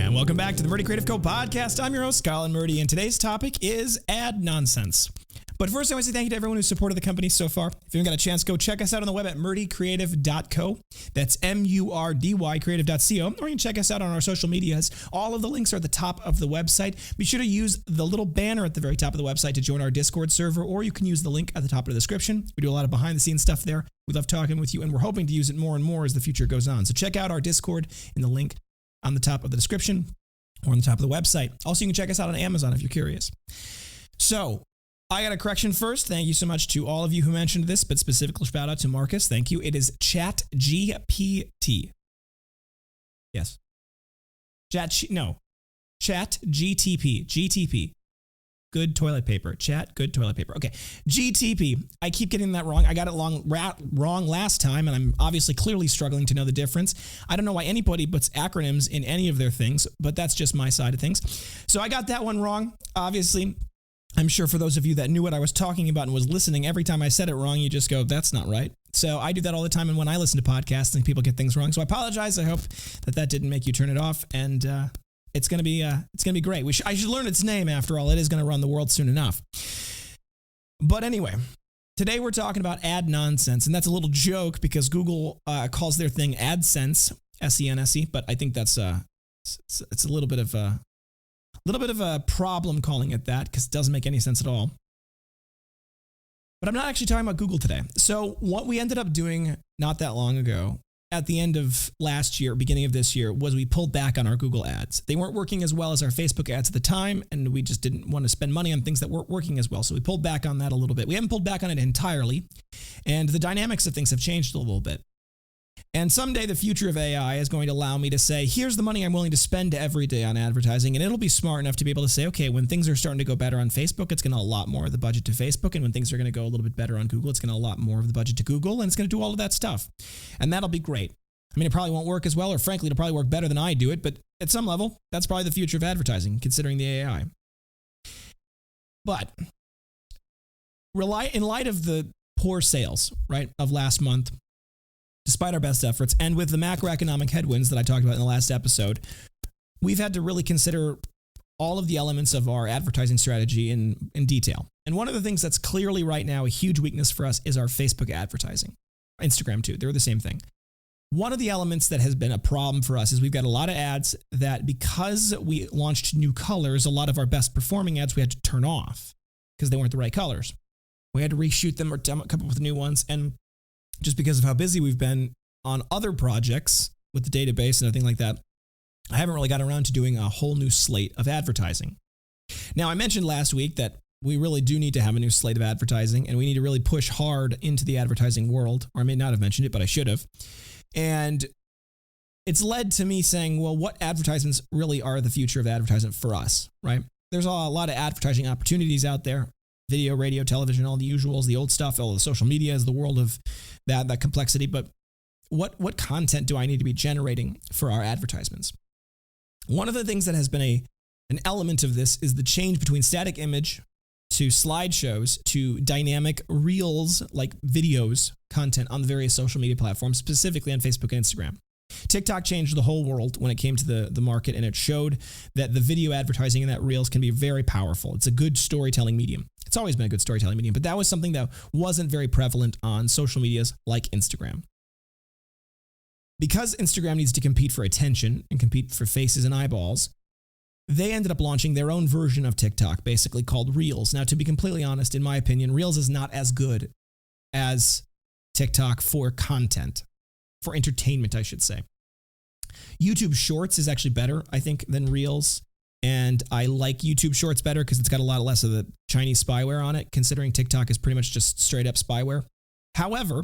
And welcome back to the Murdy Creative Co podcast. I'm your host, Colin Murdy, and today's topic is ad nonsense. But first, I want to say thank you to everyone who's supported the company so far. If you haven't got a chance, go check us out on the web at murdycreative.co. That's MURDY creative.co. Or you can check us out on our social medias. All of the links are at the top of the website. Be sure to use the little banner at the very top of the website to join our Discord server, or you can use the link at the top of the description. We do a lot of behind-the-scenes stuff there. We love talking with you, and we're hoping to use it more and more as the future goes on. So check out our Discord in the link on the top of the description or on the top of the website. Also, you can check us out on Amazon if you're curious. So, I got a correction first. Thank you so much to all of you who mentioned this, but specific shout out to Marcus. Thank you. It is ChatGPT. Yes. ChatGTP. GTP. Good toilet paper. Good toilet paper. Okay. GTP. I keep getting that wrong. I got it wrong last time, and I'm obviously clearly struggling to know the difference. I don't know why anybody puts acronyms in any of their things, but that's just my side of things. So I got that one wrong. Obviously, I'm sure for those of you that knew what I was talking about and was listening, every time I said it wrong, you just go, that's not right. So I do that all the time, and when I listen to podcasts and people get things wrong. So I apologize. I hope that didn't make you turn it off, and it's gonna be great. I should learn its name after all. It is gonna run the world soon enough. But anyway, today we're talking about ad nonsense, and that's a little joke because Google calls their thing AdSense, SENSE, but I think that's it's a little bit of a problem calling it that because it doesn't make any sense at all. But I'm not actually talking about Google today. So what we ended up doing not that long ago, at the end of last year, beginning of this year, was we pulled back on our Google ads. They weren't working as well as our Facebook ads at the time, and we just didn't want to spend money on things that weren't working as well. So we pulled back on that a little bit. We haven't pulled back on it entirely, and the dynamics of things have changed a little bit. And someday the future of AI is going to allow me to say, here's the money I'm willing to spend every day on advertising. And it'll be smart enough to be able to say, okay, when things are starting to go better on Facebook, it's going to allot more of the budget to Facebook. And when things are going to go a little bit better on Google, it's going to allot more of the budget to Google. And it's going to do all of that stuff. And that'll be great. I mean, it probably won't work as well, or frankly, it'll probably work better than I do it. But at some level, that's probably the future of advertising, considering the AI. But in light of the poor sales, right, of last month, despite our best efforts, and with the macroeconomic headwinds that I talked about in the last episode, we've had to really consider all of the elements of our advertising strategy in detail. And one of the things that's clearly right now a huge weakness for us is our Facebook advertising. Instagram too, they're the same thing. One of the elements that has been a problem for us is we've got a lot of ads that, because we launched new colors, a lot of our best performing ads we had to turn off because they weren't the right colors. We had to reshoot them or come up with new ones, and just because of how busy we've been on other projects with the database and everything like that, I haven't really gotten around to doing a whole new slate of advertising. Now, I mentioned last week that we really do need to have a new slate of advertising, and we need to really push hard into the advertising world, or I may not have mentioned it, but I should have. And it's led to me saying, well, what advertisements really are the future of advertising for us, right? There's a lot of advertising opportunities out there. Video, radio, television, all the usuals, the old stuff, all the social media is the world of that complexity. But what content do I need to be generating for our advertisements? One of the things that has been an element of this is the change between static image to slideshows to dynamic reels, like videos content on the various social media platforms, specifically on Facebook and Instagram. TikTok changed the whole world when it came to the market, and it showed that the video advertising in that reels can be very powerful. It's a good storytelling medium. It's always been a good storytelling medium, but that was something that wasn't very prevalent on social medias like Instagram. Because Instagram needs to compete for attention and compete for faces and eyeballs, they ended up launching their own version of TikTok, basically called Reels. Now, to be completely honest, in my opinion, Reels is not as good as TikTok for content. For entertainment, I should say. YouTube Shorts is actually better, I think, than Reels. And I like YouTube Shorts better because it's got a lot less of the Chinese spyware on it, considering TikTok is pretty much just straight up spyware. However,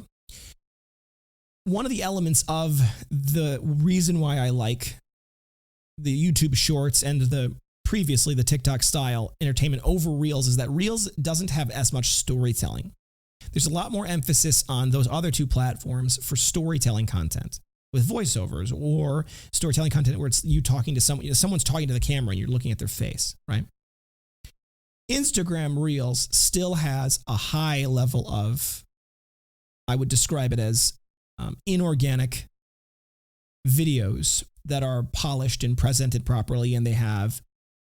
one of the elements of the reason why I like the YouTube Shorts and the TikTok style entertainment over Reels is that Reels doesn't have as much storytelling. There's a lot more emphasis on those other two platforms for storytelling content with voiceovers or storytelling content where it's you talking to someone, someone's talking to the camera and you're looking at their face, right? Instagram Reels still has a high level of, I would describe it as inorganic videos that are polished and presented properly, and they have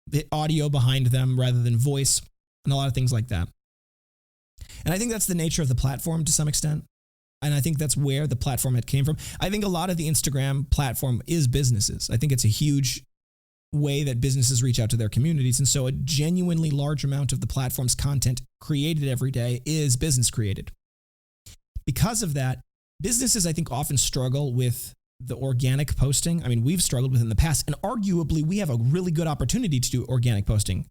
the audio behind them rather than voice, and a lot of things like that. And I think that's the nature of the platform to some extent. And I think that's where the platform had came from. I think a lot of the Instagram platform is businesses. I think it's a huge way that businesses reach out to their communities. And so a genuinely large amount of the platform's content created every day is business created. Because of that, businesses, I think, often struggle with the organic posting. I mean, we've struggled with it in the past, and arguably we have a really good opportunity to do organic posting,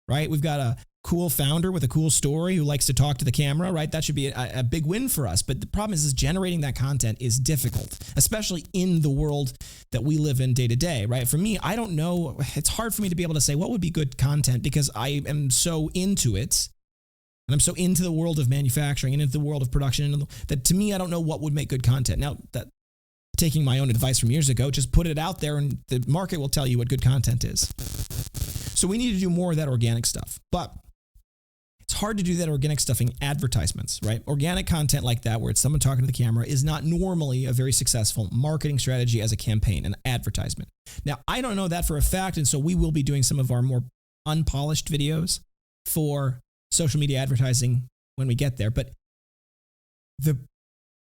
right? We've got a cool founder with a cool story who likes to talk to the camera, right? That should be a big win for us. But the problem is generating that content is difficult, especially in the world that we live in day to day, right? For me, I don't know. It's hard for me to be able to say what would be good content because I am so into it. And I'm so into the world of manufacturing and into the world of production that to me, I don't know what would make good content. Now, that taking my own advice from years ago, just put it out there and the market will tell you what good content is. So we need to do more of that organic stuff. But it's hard to do that organic stuff in advertisements, right? Organic content like that, where it's someone talking to the camera, is not normally a very successful marketing strategy as a campaign, an advertisement. Now, I don't know that for a fact, and so we will be doing some of our more unpolished videos for social media advertising when we get there. But the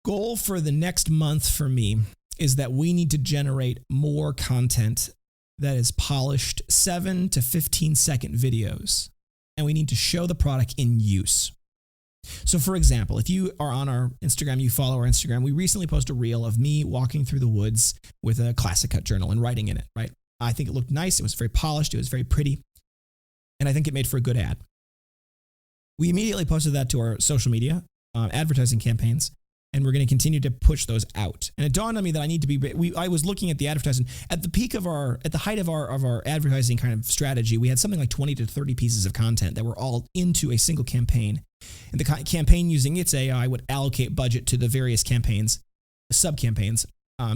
goal for the next month for me is that we need to generate more content that is polished 7 to 15 second videos. And we need to show the product in use. So for example, if you are on our Instagram, you follow our Instagram, we recently posted a reel of me walking through the woods with a Classic Cut journal and writing in it, right? I think it looked nice. It was very polished. It was very pretty. And I think it made for a good ad. We immediately posted that to our social media advertising campaigns, and we're going to continue to push those out. And it dawned on me that I need to be. I was looking at the advertising at the height of our advertising kind of strategy. We had something like 20 to 30 pieces of content that were all into a single campaign, and the campaign using its AI would allocate budget to the various campaigns, sub campaigns.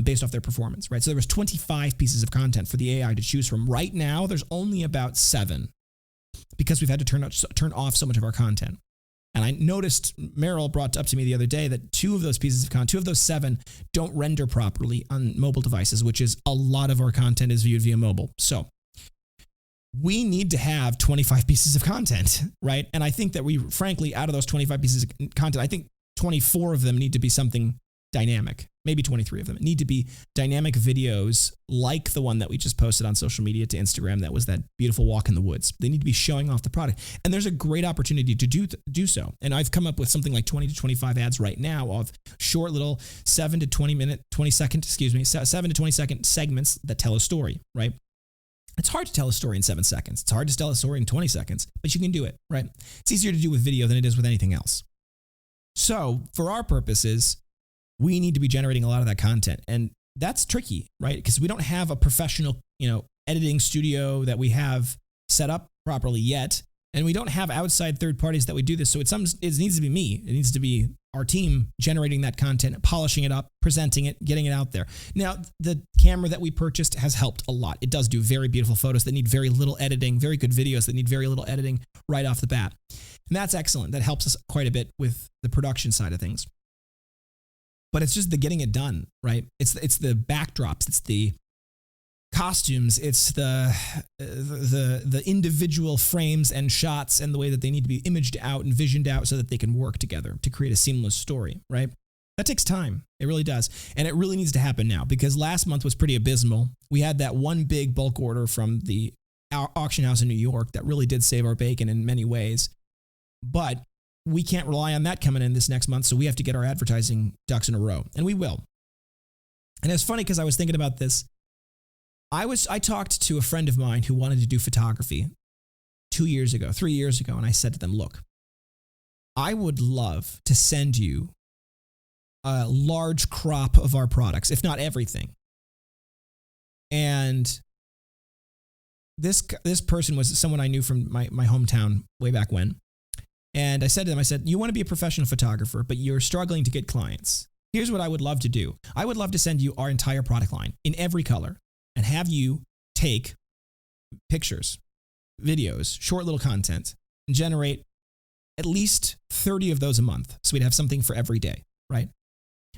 Based off their performance, right? So there was 25 pieces of content for the AI to choose from. Right now, there's only about 7 because we've had to turn off so much of our content. And I noticed Meryl brought up to me the other day that 2 of those pieces of content, 2 of those 7 don't render properly on mobile devices, which is a lot of our content is viewed via mobile. So we need to have 25 pieces of content, right? And I think that we, frankly, out of those 25 pieces of content, I think 24 of them need to be something dynamic. Maybe 23 of them need to be dynamic videos like the one that we just posted on social media to Instagram. That was that beautiful walk in the woods. They need to be showing off the product. And there's a great opportunity to do so. And I've come up with something like 20 to 25 ads right now of short little 7 to 20 second segments that tell a story, right? It's hard to tell a story in 7 seconds. It's hard to tell a story in 20 seconds, but you can do it, right? It's easier to do with video than it is with anything else. So for our purposes, we need to be generating a lot of that content. And that's tricky, right? Because we don't have a professional, editing studio that we have set up properly yet. And we don't have outside third parties that we do this. So it needs to be me. It needs to be our team generating that content, polishing it up, presenting it, getting it out there. Now, the camera that we purchased has helped a lot. It does do very beautiful photos that need very little editing, very good videos that need very little editing right off the bat. And that's excellent. That helps us quite a bit with the production side of things. But it's just the getting it done, right? It's the backdrops, it's the costumes, it's the individual frames and shots and the way that they need to be imaged out and visioned out so that they can work together to create a seamless story, right? That takes time. It really does. And it really needs to happen now because last month was pretty abysmal. We had that one big bulk order from the auction house in New York that really did save our bacon in many ways. But we can't rely on that coming in this next month, so we have to get our advertising ducks in a row, and we will. And it's funny because I was thinking about this. I talked to a friend of mine who wanted to do photography 3 years ago, and I said to them, look, I would love to send you a large crop of our products, if not everything. And this person was someone I knew from my hometown way back when. And I said to them, you want to be a professional photographer, but you're struggling to get clients. Here's what I would love to do. I would love to send you our entire product line in every color and have you take pictures, videos, short little content, and generate at least 30 of those a month. So we'd have something for every day, right?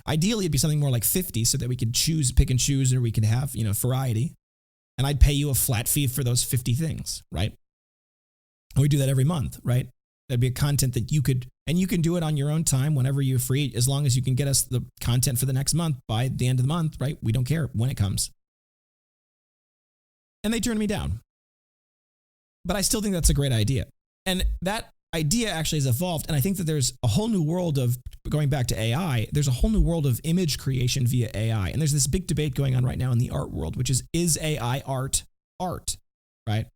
Ideally, it'd be something more like 50 so that we could pick and choose, or we could have, variety. And I'd pay you a flat fee for those 50 things, right? And we do that every month, right? That'd be a content that you can do it on your own time whenever you're free, as long as you can get us the content for the next month by the end of the month, right? We don't care when it comes. And they turned me down. But I still think that's a great idea. And that idea actually has evolved. And I think that there's a whole new world of, going back to AI, there's a whole new world of image creation via AI. And there's this big debate going on right now in the art world, which is AI art, right?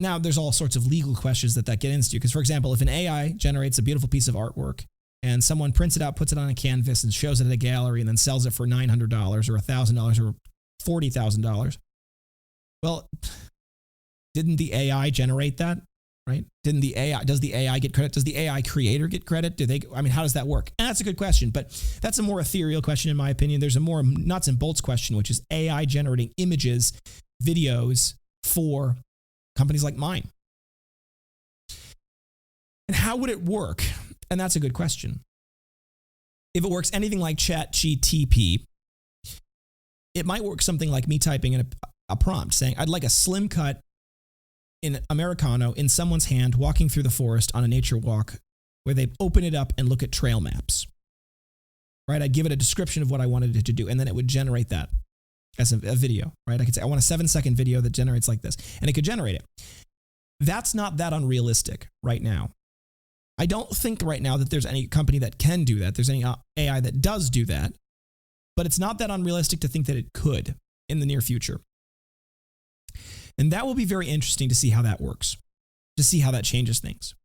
Now, there's all sorts of legal questions that get into. Because, for example, if an AI generates a beautiful piece of artwork and someone prints it out, puts it on a canvas and shows it at a gallery and then sells it for $900 or $1,000 or $40,000, well, didn't the AI generate that? Right? Does the AI get credit? Does the AI creator get credit? How does that work? And that's a good question, but that's a more ethereal question in my opinion. There's a more nuts and bolts question, which is AI generating images, videos for companies like mine. And how would it work? And that's a good question. If it works anything like ChatGPT, it might work something like me typing in a prompt saying, I'd like a slim cut in Americano in someone's hand walking through the forest on a nature walk where they open it up and look at trail maps, right? I'd give it a description of what I wanted it to do, and then it would generate that as a video, right? I could say, I want a 7-second video that generates like this, and it could generate it. That's not that unrealistic right now. I don't think right now that there's any company that can do that. There's any AI that does do that, but it's not that unrealistic to think that it could in the near future. And that will be very interesting to see how that works, to see how that changes things.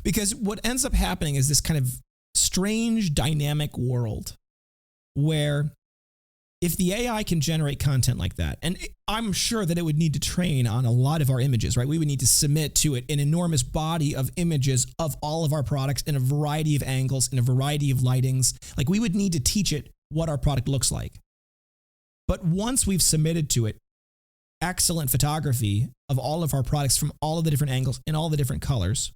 Because what ends up happening is this kind of strange dynamic world where if the AI can generate content like that, and I'm sure that it would need to train on a lot of our images, right? We would need to submit to it an enormous body of images of all of our products in a variety of angles, in a variety of lightings. Like, we would need to teach it what our product looks like. But once we've submitted to it excellent photography of all of our products from all of the different angles in all the different colors,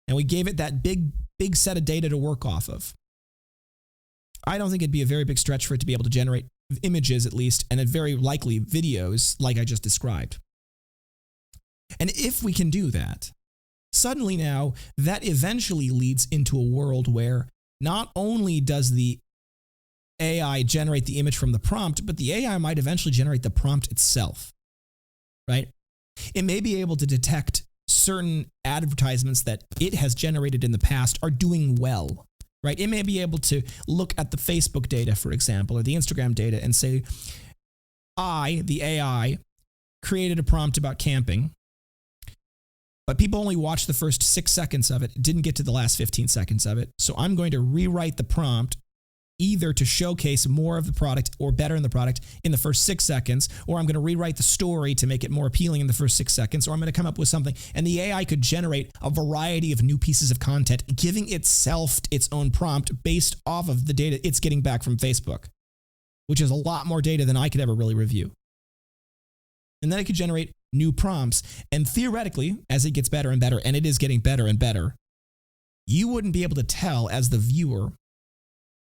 and we gave it that big set of data to work off of, I don't think it'd be a very big stretch for it to be able to generate images, at least, and very likely videos like I just described. And if we can do that, suddenly now that eventually leads into a world where not only does the AI generate the image from the prompt, but the AI might eventually generate the prompt itself, right? It may be able to detect certain advertisements that it has generated in the past are doing well, right? It may be able to look at the Facebook data, for example, or the Instagram data and say, the AI, created a prompt about camping, but people only watched the first 6 seconds of it, didn't get to the last 15 seconds of it. So I'm going to rewrite the prompt either to showcase more of the product or better in the product in the first 6 seconds, or I'm going to rewrite the story to make it more appealing in the first 6 seconds, or I'm going to come up with something. And the AI could generate a variety of new pieces of content, giving itself its own prompt based off of the data it's getting back from Facebook, which is a lot more data than I could ever really review. And then it could generate new prompts. And theoretically, as it gets better and better, and it is getting better and better, you wouldn't be able to tell as the viewer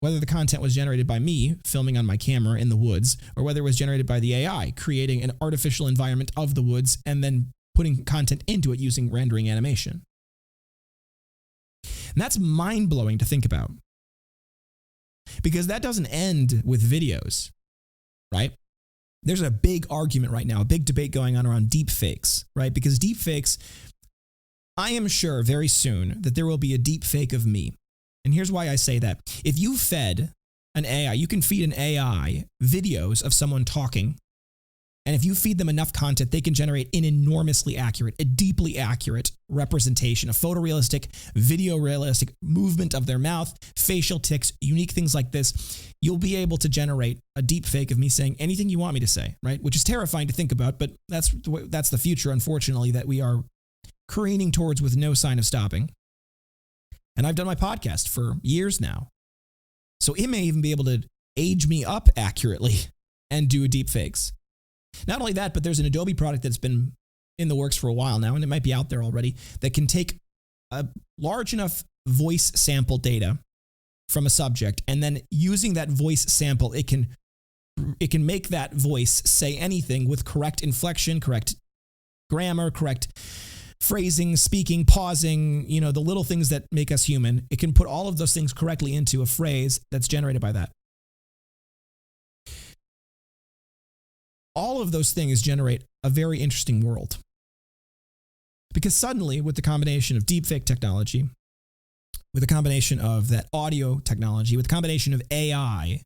whether the content was generated by me filming on my camera in the woods, or whether it was generated by the AI creating an artificial environment of the woods and then putting content into it using rendering animation. And that's mind-blowing to think about, because that doesn't end with videos, right? There's a big argument right now, a big debate going on around deepfakes, right? Because deepfakes, I am sure very soon that there will be a deepfake of me. And here's why I say that. If you fed an AI, you can feed an AI videos of someone talking. And if you feed them enough content, they can generate an enormously accurate, a deeply accurate representation, a photorealistic, video realistic movement of their mouth, facial tics, unique things like this. You'll be able to generate a deep fake of me saying anything you want me to say, right? Which is terrifying to think about, but that's the future, unfortunately, that we are careening towards with no sign of stopping. And I've done my podcast for years now. So it may even be able to age me up accurately and do deep fakes. Not only that, but there's an Adobe product that's been in the works for a while now, and it might be out there already, that can take a large enough voice sample data from a subject, and then using that voice sample, it can make that voice say anything with correct inflection, correct grammar, correct phrasing, speaking, pausing, the little things that make us human. It can put all of those things correctly into a phrase that's generated by that. All of those things generate a very interesting world. Because suddenly, with the combination of deepfake technology, with the combination of that audio technology, with the combination of AI,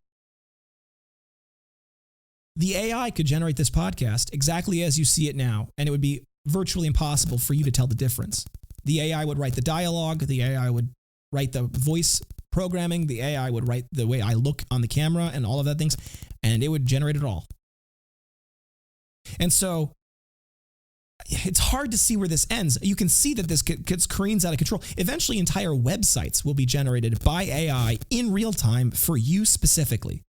the AI could generate this podcast exactly as you see it now, and it would be virtually impossible for you to tell the difference. The AI would write the dialogue, the AI would write the voice programming, the AI would write the way I look on the camera and all of that things, and it would generate it all. And so it's hard to see where this ends. You can see that this gets careens out of control. Eventually, entire websites will be generated by AI in real time for you specifically.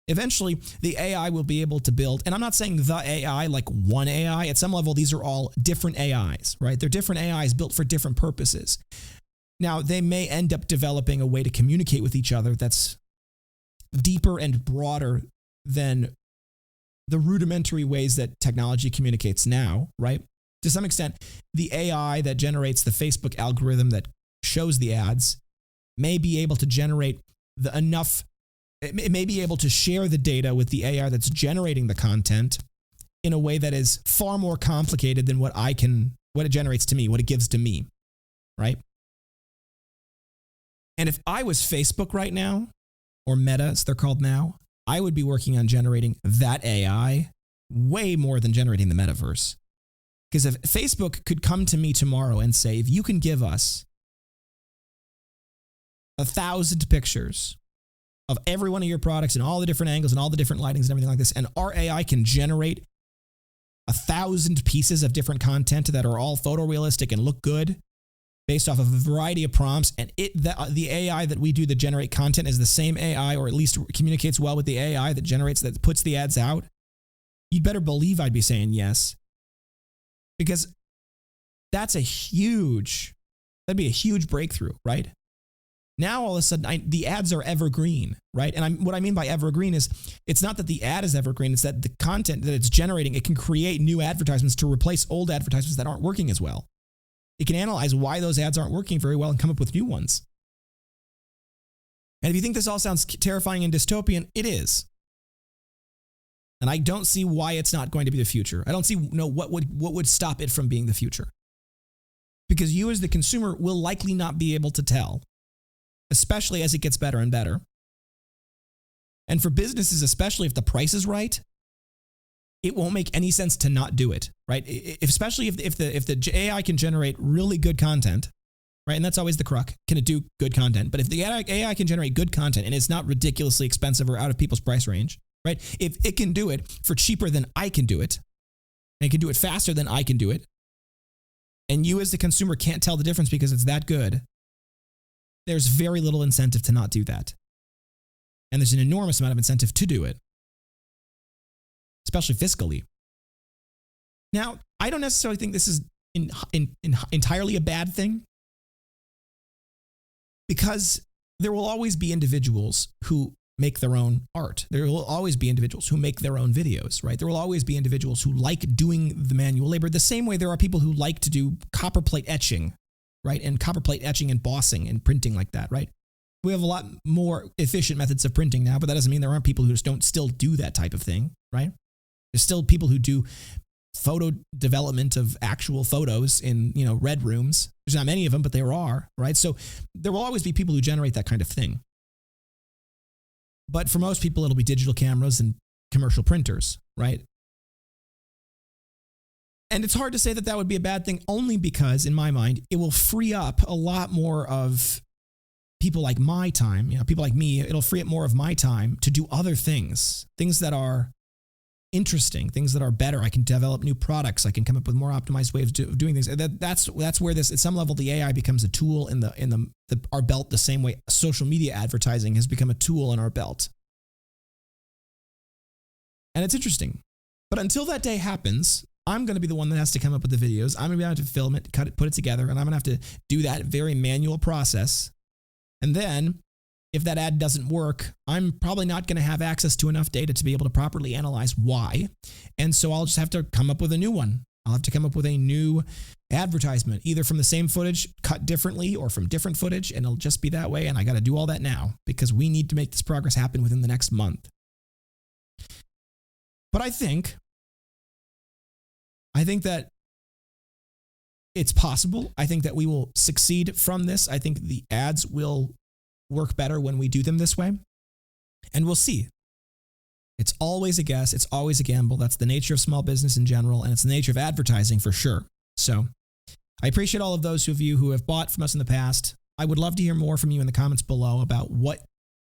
Eventually, the AI will be able to build, and I'm not saying the AI like one AI. At some level, these are all different AIs, right? They're different AIs built for different purposes. Now, they may end up developing a way to communicate with each other that's deeper and broader than the rudimentary ways that technology communicates now, right? To some extent, the AI that generates the Facebook algorithm that shows the ads may be able to generate it may be able to share the data with the AI that's generating the content in a way that is far more complicated than what it generates to me, what it gives to me, right? And if I was Facebook right now, or Meta as they're called now, I would be working on generating that AI way more than generating the metaverse. Because if Facebook could come to me tomorrow and say, if you can give us 1,000 pictures of every one of your products and all the different angles and all the different lightings and everything like this, and our AI can generate 1,000 pieces of different content that are all photorealistic and look good based off of a variety of prompts, and the AI that we do to generate content is the same AI, or at least communicates well with the AI that puts the ads out, you'd better believe I'd be saying yes. Because that'd be a huge breakthrough, right? Now, all of a sudden, the ads are evergreen, right? And what I mean by evergreen is it's not that the ad is evergreen, it's that the content that it's generating, it can create new advertisements to replace old advertisements that aren't working as well. It can analyze why those ads aren't working very well and come up with new ones. And if you think this all sounds terrifying and dystopian, it is. And I don't see why it's not going to be the future. I don't see what would stop it from being the future. Because you as the consumer will likely not be able to tell, especially as it gets better and better. And for businesses, especially if the price is right, it won't make any sense to not do it, right? Especially if the AI can generate really good content, right? And that's always the crux. Can it do good content? But if the AI can generate good content and it's not ridiculously expensive or out of people's price range, right? If it can do it for cheaper than I can do it, and it can do it faster than I can do it, and you as the consumer can't tell the difference because it's that good, there's very little incentive to not do that. And there's an enormous amount of incentive to do it, especially fiscally. Now, I don't necessarily think this is entirely a bad thing, because there will always be individuals who make their own art. There will always be individuals who make their own videos, right? There will always be individuals who like doing the manual labor, the same way there are people who like to do copperplate etching, right? And copperplate etching and bossing and printing like that, right? We have a lot more efficient methods of printing now, but that doesn't mean there aren't people who just don't still do that type of thing, right? There's still people who do photo development of actual photos in, red rooms. There's not many of them, but there are, right? So there will always be people who generate that kind of thing. But for most people, it'll be digital cameras and commercial printers, right? And it's hard to say that that would be a bad thing, only because, in my mind, it will free up a lot more of people like my time, people like me. It'll free up more of my time to do other things that are interesting, things that are better. I can develop new products. I can come up with more optimized ways of doing things. That's where this, at some level, the AI becomes a tool in our belt, the same way social media advertising has become a tool in our belt. And it's interesting. But until that day happens, I'm going to be the one that has to come up with the videos. I'm going to have to film it, cut it, put it together, and I'm going to have to do that very manual process And then if that ad doesn't work, I'm probably not going to have access to enough data to be able to properly analyze why. And so I'll just have to come up with a new one. I'll have to come up with a new advertisement, either from the same footage cut differently or from different footage, and it'll just be that way. And I got to do all that now because we need to make this progress happen within the next month. But I think that it's possible. I think that we will succeed from this. I think the ads will work better when we do them this way. And we'll see. It's always a guess. It's always a gamble. That's the nature of small business in general, and it's the nature of advertising for sure. So I appreciate all of those of you who have bought from us in the past. I would love to hear more from you in the comments below about what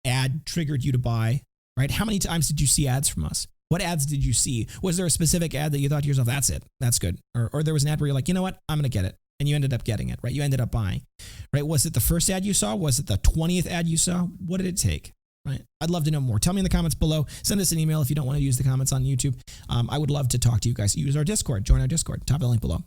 ad triggered you to buy, right? How many times did you see ads from us? What ads did you see? Was there a specific ad that you thought to yourself, that's it, that's good? Or there was an ad where you're like, you know what, I'm going to get it. And you ended up getting it, right? You ended up buying, right? Was it the first ad you saw? Was it the 20th ad you saw? What did it take? Right? I'd love to know more. Tell me in the comments below. Send us an email if you don't want to use the comments on YouTube. I would love to talk to you guys. Use our Discord. Join our Discord. Top of the link below.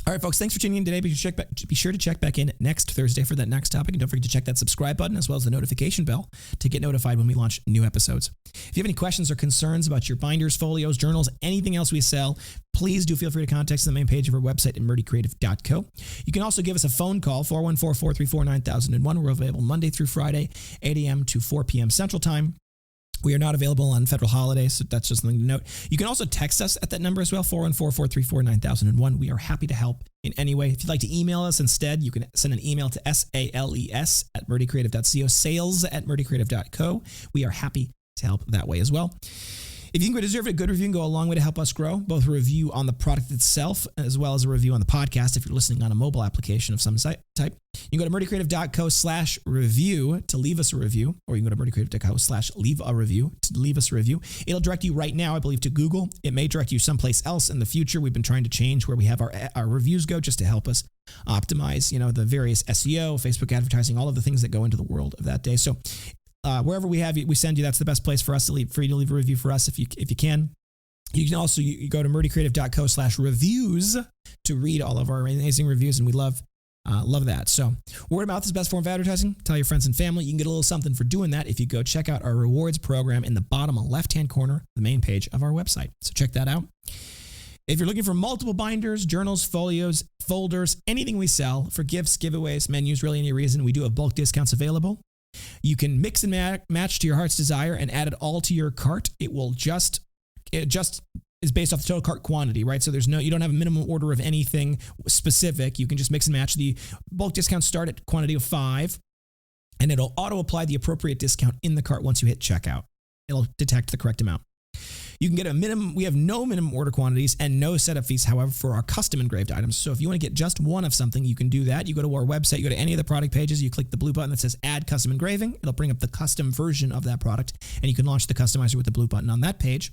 All right, folks, thanks for tuning in today. Be sure to check back in next Thursday for that next topic. And don't forget to check that subscribe button as well as the notification bell to get notified when we launch new episodes. If you have any questions or concerns about your binders, folios, journals, anything else we sell, please do feel free to contact us on the main page of our website at murdycreative.co. You can also give us a phone call, 414-434-9001. We're available Monday through Friday, 8 a.m. to 4 p.m. Central Time. We are not available on federal holidays, so that's just something to note. You can also text us at that number as well, 414-434-9001. We are happy to help in any way. If you'd like to email us instead, you can send an email to sales@murdycreative.co, sales@murdycreative.co. We are happy to help that way as well. If you think we deserve it, a good review can go a long way to help us grow, both a review on the product itself as well as a review on the podcast if you're listening on a mobile application of some type. You can go to murdycreative.co/review to leave us a review, or you can go to murdycreative.co/leave a review to leave us a review. It'll direct you right now, I believe, to Google. It may direct you someplace else in the future. We've been trying to change where we have our reviews go just to help us optimize, the various SEO, Facebook advertising, all of the things that go into the world of that day. So wherever we send you, that's the best place for us to leave a review for us if you can. You can also you go to murdycreative.co/reviews to read all of our amazing reviews, and we love that. So word of mouth is the best form of advertising. Tell your friends and family. You can get a little something for doing that if you go check out our rewards program in the bottom left-hand corner, the main page of our website. So check that out. If you're looking for multiple binders, journals, folios, folders, anything we sell for gifts, giveaways, menus, really any reason, we do have bulk discounts available. You can mix and match to your heart's desire and add it all to your cart. It just is based off the total cart quantity, right? So you don't have a minimum order of anything specific. You can just mix and match. The bulk discounts start at quantity of 5, and it'll auto apply the appropriate discount in the cart once you hit checkout. It'll detect the correct amount. You can get a minimum. We have no minimum order quantities and no setup fees, however, for our custom engraved items. So if you want to get just one of something, you can do that. You go to our website, you go to any of the product pages, you click the blue button that says Add Custom Engraving. It'll bring up the custom version of that product, and you can launch the customizer with the blue button on that page.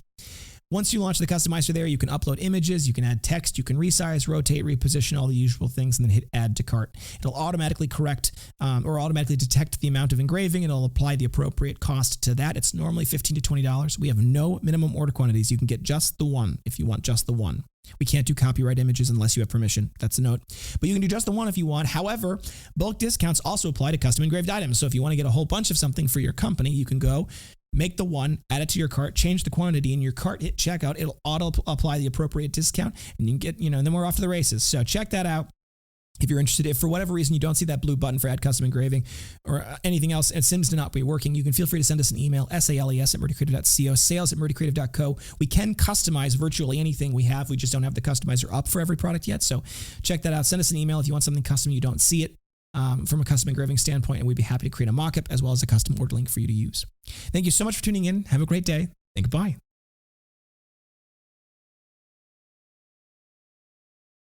Once you launch the customizer there, you can upload images, you can add text, you can resize, rotate, reposition, all the usual things, and then hit Add to Cart. It'll automatically correct or automatically detect the amount of engraving, and it'll apply the appropriate cost to that. It's normally $15 to $20. We have no minimum order quantities. You can get just the one if you want just the one. We can't do copyright images unless you have permission. That's a note. But you can do just the one if you want. However, bulk discounts also apply to custom engraved items. So if you want to get a whole bunch of something for your company, you can go make the one, add it to your cart, change the quantity in your cart, hit checkout. It'll auto apply the appropriate discount, and you can get, and then we're off to the races. So check that out. If you're interested, if for whatever reason you don't see that blue button for Add Custom Engraving or anything else, it seems to not be working, you can feel free to send us an email, sales@murdycreative.co, sales@murdycreative.co. We can customize virtually anything we have. We just don't have the customizer up for every product yet. So check that out. Send us an email if you want something custom, you don't see it from a custom engraving standpoint, and we'd be happy to create a mock-up as well as a custom order link for you to use. Thank you so much for tuning in. Have a great day, and goodbye.